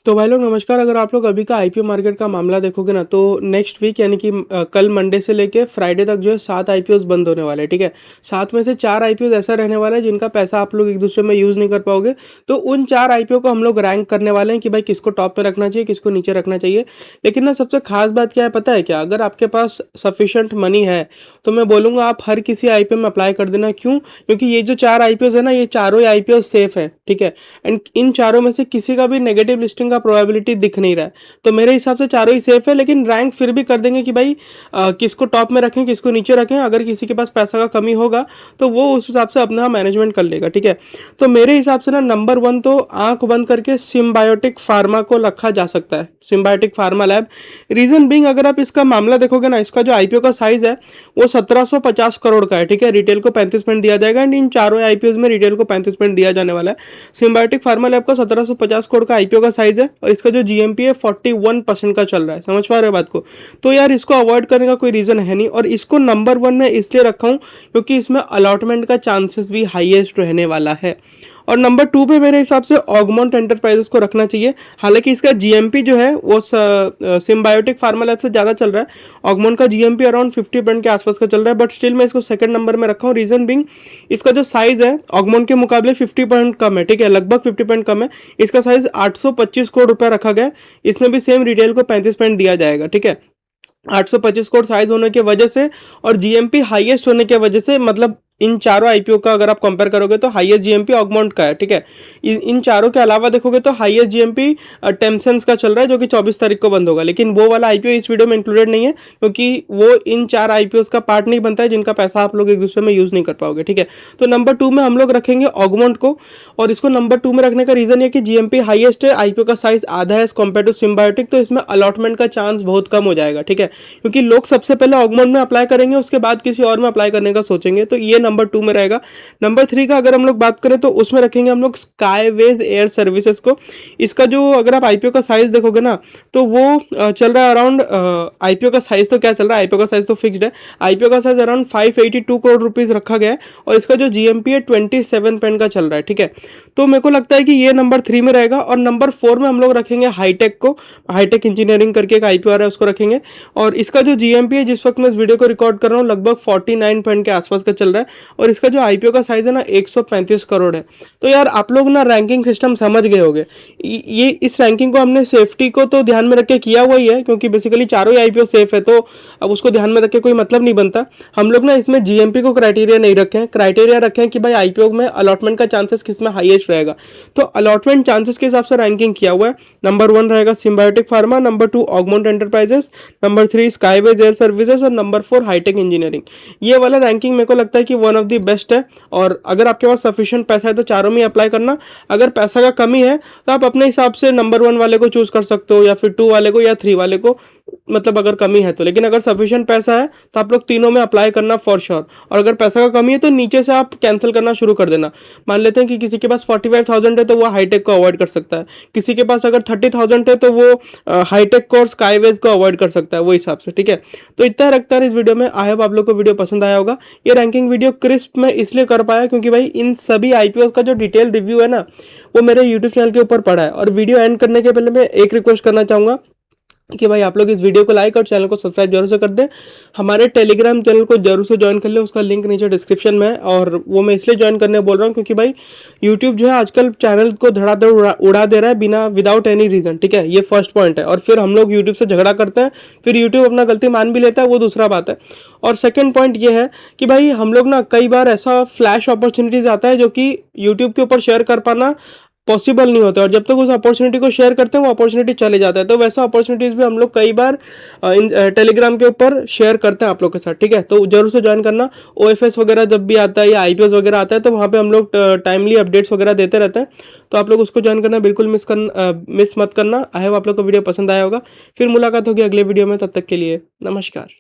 तो भाई लोग नमस्कार। अगर आप लोग अभी का आईपीओ मार्केट का मामला देखोगे ना, तो नेक्स्ट वीक यानी कि कल मंडे से लेके फ्राइडे तक जो है 7 आईपीओस बंद होने वाले हैं। ठीक है, 7 में से 4 आईपीओस ऐसा रहने वाला है जिनका पैसा आप लोग एक दूसरे में यूज़ नहीं कर पाओगे। तो उन 4 आईपीओ को हम लोग रैंक करने वाले हैं कि भाई किसको टॉप में रखना चाहिए, किसको नीचे रखना चाहिए। लेकिन ना सबसे खास बात क्या है पता है क्या? अगर आपके पास सफिशेंट मनी है तो मैं बोलूँगा आप हर किसी आईपीओ में अप्लाई कर देना। क्यों? क्योंकि ये जो 4 आईपीओस है ना, ये चारों ही आईपीओ सेफ है। ठीक है, एंड इन चारों में से किसी का भी नेगेटिव लिस्टिंग का प्रोबेबिलिटी दिख नहीं रहा है। तो मेरे हिसाब से चारों ही सेफ है, लेकिन रैंक फिर भी कर देंगे कि भाई किसको टॉप में रखें, किसको नीचे रखें। अगर किसी के पास पैसा का कमी होगा तो वो उस हिसाब से अपना मैनेजमेंट कर लेगा। ठीक है, तो मेरे हिसाब से ना नंबर 1 तो आंख बंद करके सिम्बायोटिक फार्मा को रखा जा सकता है, symbiotic pharma lab. Reason being, अगर आप इसका मामला देखोगे ना, इसका जो आईपीओ का साइज है वो 1750 करोड़ का है। ठीक है, रिटेल को 35% दिया जाएगा एंड इन चारों आईपीओ में रिटेल को 35% दिया जाने वाला है। सिम्बायोटिक फार्मा लैब का 1750 करोड़ का आईपीओ का साइज है और इसका जो जीएमपी है 41% का चल रहा है। समझ पा रहे हो बात को? तो यार इसको अवॉइड करने का कोई रीजन है नहीं। और इसको नंबर 1 में इसलिए रखा हूं क्योंकि इसमें अलॉटमेंट का चांसेस भी हाईएस्ट रहने वाला है। और नंबर 2 पे मेरे हिसाब से ऑगमोंट एंटरप्राइजेस को रखना चाहिए। हालांकि इसका जीएमपी जो है वो सिम्बायोटिक फार्मा लैब से ज़्यादा चल रहा है। ऑगमोंट का जीएमपी अराउंड 50% के आसपास का चल रहा है, बट स्टिल मैं इसको सेकंड नंबर में रखा हूँ। रीजन बिंग, इसका जो साइज है ऑगमोंट के मुकाबले 50% कम है। ठीक है, लगभग 50% कम है। इसका साइज 825 करोड़ रुपया रखा गया है। इसमें भी सेम रिटेल को 35% दिया जाएगा। ठीक है, 825 करोड़ साइज होने की वजह से और जीएमपी हाईएस्ट होने की वजह से, मतलब इन चारों आईपीओ का अगर आप कंपेयर करोगे तो हाईएस्ट जीएमपी ऑगमोंट का है। ठीक है, इन चारों के अलावा देखोगे तो हाईएस्ट जीएमपी टेम्पसन्स का चल रहा है जो कि 24 तारीख को बंद होगा। लेकिन वो वाला आईपीओ इस वीडियो में इंक्लूडेड नहीं है क्योंकि वो इन 4 आईपीओ का पार्ट नहीं बनता है जिनका पैसा आप लोग एक दूसरे में यूज नहीं कर पाओगे। ठीक है, तो नंबर 2 में हम लोग रखेंगे ऑगमोंट को। और इसको नंबर 2 में रखने का रीजन है कि जीएमपी हाईएस्ट है, आईपीओ का साइज आधा है एज कम्पेयर टू सिम्बायोटिक, तो इसमें अलॉटमेंट का चांस बहुत कम हो जाएगा। ठीक है, क्योंकि लोग सबसे पहले ऑगमोंट में अप्लाई करेंगे, उसके बाद किसी और में अप्लाई करने का सोचेंगे। तो ये नंबर 2 में रहेगा। नंबर 3 का अगर हम लोग बात करें तो उसमें रखेंगे हम लोग स्काईवेज एयर सर्विसेज को। इसका जो अगर आप आईपीओ का साइज देखोगे ना तो वो चल रहा है अराउंड, आईपीओ का साइज तो क्या चल रहा है, आईपीओ का साइज तो फिक्स्ड है। आईपीओ का साइज अराउंड 582 करोड़ रुपीज रखा गया है और इसका जो जीएमपी है 27% का चल रहा है। ठीक है, तो मेरे को लगता है कि ये नंबर 3 में रहेगा। और नंबर 4 में हम लोग रखेंगे हाईटेक को। हाईटेक इंजीनियरिंग करके एक आईपीओ आ रहा है, उसको रखेंगे। और इसका जो जीएमपी है जिस वक्त मैं इस वीडियो को रिकॉर्ड कर रहा हूँ लगभग 49 के आसपास का चल रहा है और इसका जो आईपीओ का साइज है ना 135 करोड़ है। तो यार आप लोग ना रैंकिंग सिस्टम समझ गए होंगे। ये इस रैंकिंग को हमने सेफ्टी को तो ध्यान में रख के किया हुआ ही है क्योंकि बेसिकली चारों ही आईपीओ सेफ है, तो अब उसको ध्यान में रख के कोई मतलब नहीं बनता। हम लोग ना इसमें जीएमपी को क्राइटेरिया नहीं रखे हैं, क्राइटेरिया रखे हैं कि भाई आईपीओ में अलॉटमेंट का चांसेस किस में हाईएस्ट रहेगा। तो अलॉटमेंट चांसेस के हिसाब से रैंकिंग किया हुआ है। नंबर 1 रहेगा Symbiotic Pharma, number 2 Augmont Enterprises, number 3 Skyways Air Services और नंबर 4 हाईटेक इंजीनियरिंग। ये वाला रैंकिंग मेरे को लगता है कि वन ऑफ द बेस्ट है। और अगर आपके पास सफिशिएंट पैसा है तो चारों में अप्लाई करना। अगर पैसा का कमी है तो आप अपने हिसाब से नंबर 1 वाले को चूज कर सकते हो या फिर 2 वाले को या 3 वाले को, मतलब अगर कमी है तो। लेकिन अगर सफिशिएंट पैसा है तो आप लोग तीनों में अप्लाई करना फॉर श्योर। और अगर पैसा का कमी है तो नीचे से आप कैंसिल करना शुरू कर देना। मान लेते हैं कि किसी के पास 45,000 है तो वो हाईटेक को अवॉइड कर सकता है। किसी के पास अगर 30,000 है तो वो हाईटेक को और स्काईवेज को अवॉइड कर सकता है, वो हिसाब से। ठीक है, तो इतना रखता है इस वीडियो में। आई होप आप लोग को वीडियो पसंद आया होगा। ये रैंकिंग वीडियो क्रिस्प में इसलिए कर पाया क्योंकि भाई इन सभी आईपीओ का जो डिटेल रिव्यू है ना वो मेरे यूट्यूब चैनल के ऊपर पड़ा है। और वीडियो एंड करने के पहले मैं एक रिक्वेस्ट करना चाहूँगा कि भाई आप लोग इस वीडियो को लाइक और चैनल को सब्सक्राइब जरूर से कर दें। हमारे टेलीग्राम चैनल को जरूर से ज्वाइन कर लें, उसका लिंक नीचे डिस्क्रिप्शन में है। और वो मैं इसलिए ज्वाइन करने बोल रहा हूँ क्योंकि भाई यूट्यूब जो है आजकल चैनल को धड़ाधड़ उड़ा दे रहा है बिना विदाउट एनी रीजन। ठीक है, ये फर्स्ट पॉइंट है। और फिर हम लोग यूट्यूब से झगड़ा करते हैं, फिर यूट्यूब अपना गलती मान भी लेता है, वो दूसरा बात है। और सेकेंड पॉइंट ये है कि भाई हम लोग ना कई बार ऐसा फ्लैश अपॉर्चुनिटीज आता है जो कि यूट्यूब के ऊपर शेयर कर पाना पॉसिबल नहीं होता, और जब तक उस अपॉर्चुनिटी को शेयर करते हैं वो अपॉर्चुनिटी चले जाता है। तो वैसा अपॉर्चुनिटीज भी हम लोग कई बार टेलीग्राम के ऊपर शेयर करते हैं आप लोग के साथ। ठीक है, तो जरूर से ज्वाइन करना। ओएफएस वगैरह जब भी आता है या आईपीएस वगैरह आता है तो वहाँ पे हम लोग टाइमली अपडेट्स वगैरह देते रहते हैं। तो आप लोग उसको ज्वाइन करना बिल्कुल मिस मत करना। आई होप आप लोग को वीडियो पसंद आया होगा। फिर मुलाकात होगी अगले वीडियो में, तब तक के लिए नमस्कार।